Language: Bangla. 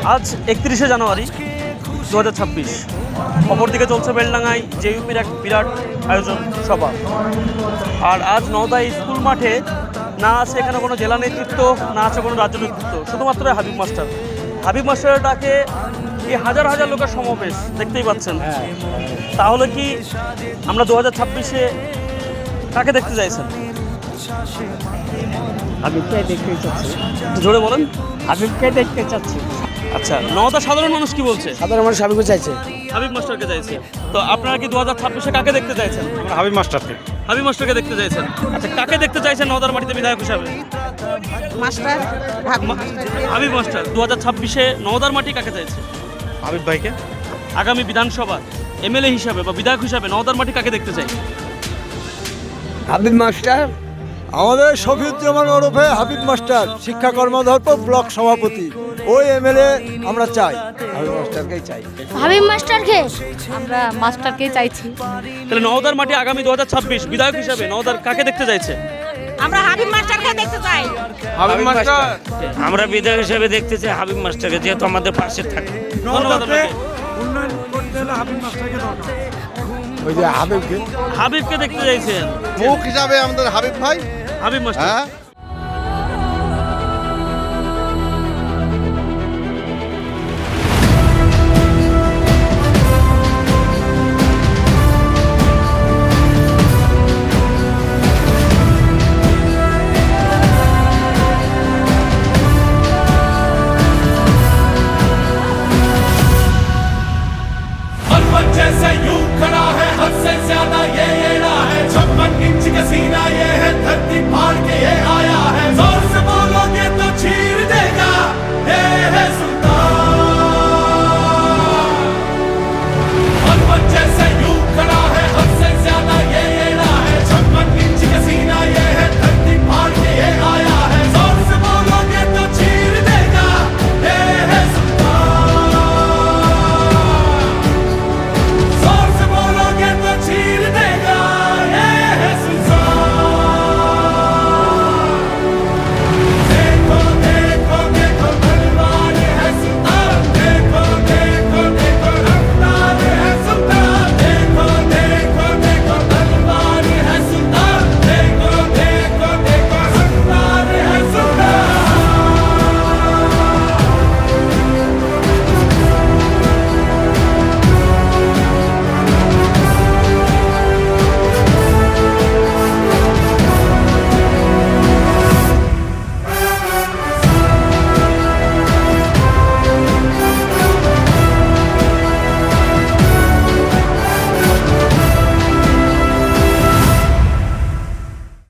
আজ 31শে জানুয়ারি 2026। অপরদিকে চলছে বেলডাঙ্গায় জেইউপির এক বিরাট আয়োজন সভা। আর আজ নওদায় স্কুল মাঠে না আছে এখানে কোনো জেলা নেতৃত্ব, না আছে কোনো রাজ্য নেতৃত্ব, শুধুমাত্র হাবিব মাস্টার। হাবিব মাস্টারের ডাকে এই হাজার হাজার লোকের সমাবেশ দেখতেই পাচ্ছেন। তাহলে কি আমরা 2026-এ কাকে দেখতে চাইছেন? হাবিবকে দেখতে চাচ্ছি। একটু জোরে বলেন। হাবিবকে দেখতে চাচ্ছি। আচ্ছা, নওদা সাধারণ মানুষ কি বলছে? সাধারণ মানুষ হাবিবকে চাইছে। হাবিব মাস্টারকে চাইছে। তো আপনারা কি 2026-এ কাকে দেখতে চাইছেন? আমরা হাবিব মাস্টারকে। হাবিব মাস্টারকে দেখতে চাইছেন। আচ্ছা, কাকে দেখতে চাইছেন নওদার মাটিতে বিধায়ক হিসাবে? Master Habib master. 2026-এ নওদার মাটি কাকে চাইছে? হাবিব ভাইকে। আগামী বিধানসভা এমএলএ হিসাবে বা বিধায়ক হিসাবে নওদার মাটি কাকে দেখতে চাই? হাবিব মাস্টার। আমাদের শফিউজ্জামান ওরফে হাবিব মাস্টার, শিক্ষা কর্মদর্প ব্লক সভাপতি, ওই এমএলএ আমরা চাই, হাবিব মাস্টারকেই চাই। হাবিব মাস্টারকে আমরা মাস্টারকে চাইছি। তাহলে নওদার মাটি আগামী 2026 বিধায়ক হিসাবে নওদার কাকে দেখতে চাইছে? আমরা হাবিব মাস্টারকে দেখতে চাই। হাবিব মাস্টার। আমরা বিধায়ক হিসেবে দেখতে চাই হাবিব মাস্টারকে, যেহেতু আমাদের পাশে থাকে। ধন্যবাদ আপনাকে। ওই যে হাবিবকে হাবিবকে দেখতে চাইছেন। মুখ হিসাবে আমাদের হাবিব ভাই। হাবিব মাস্টার। হ্যাঁ।